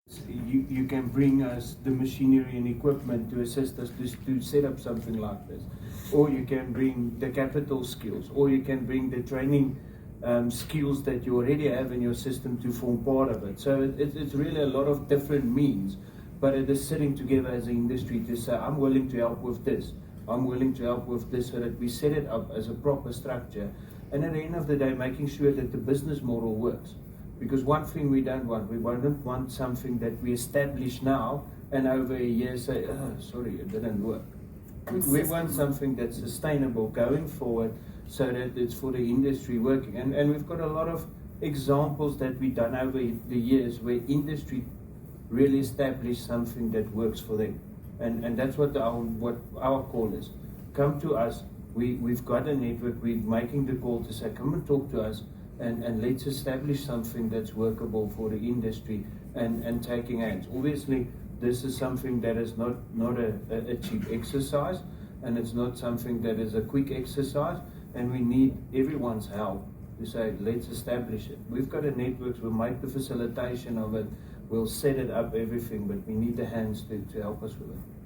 You can bring us the machinery and equipment to assist us to set up something like this, or you can bring the capital skills, or you can bring the training skills that you already have in your system to form part of it. So it's really a lot of different means, but it is sitting together as an industry to say, I'm willing to help with this, I'm willing to help with this, so that we set it up as a proper structure, and at the end of the day making sure that the business model works. Because one thing we don't want something that we establish now and over a year say, oh, sorry, it didn't work. We want something that's sustainable going forward, so that it's for the industry working. And we've got a lot of examples that we've done over the years where industry really established something that works for them. And that's what our call is. Come to us. We've got a network. We're making the call to say, come and talk to us. And let's establish something that's workable for the industry and taking hands. Obviously, this is something that is not a cheap exercise, and it's not something that is a quick exercise, and we need everyone's help to say, let's establish it. We've got a network, we'll make the facilitation of it, we'll set it up, everything, but we need the hands to help us with it.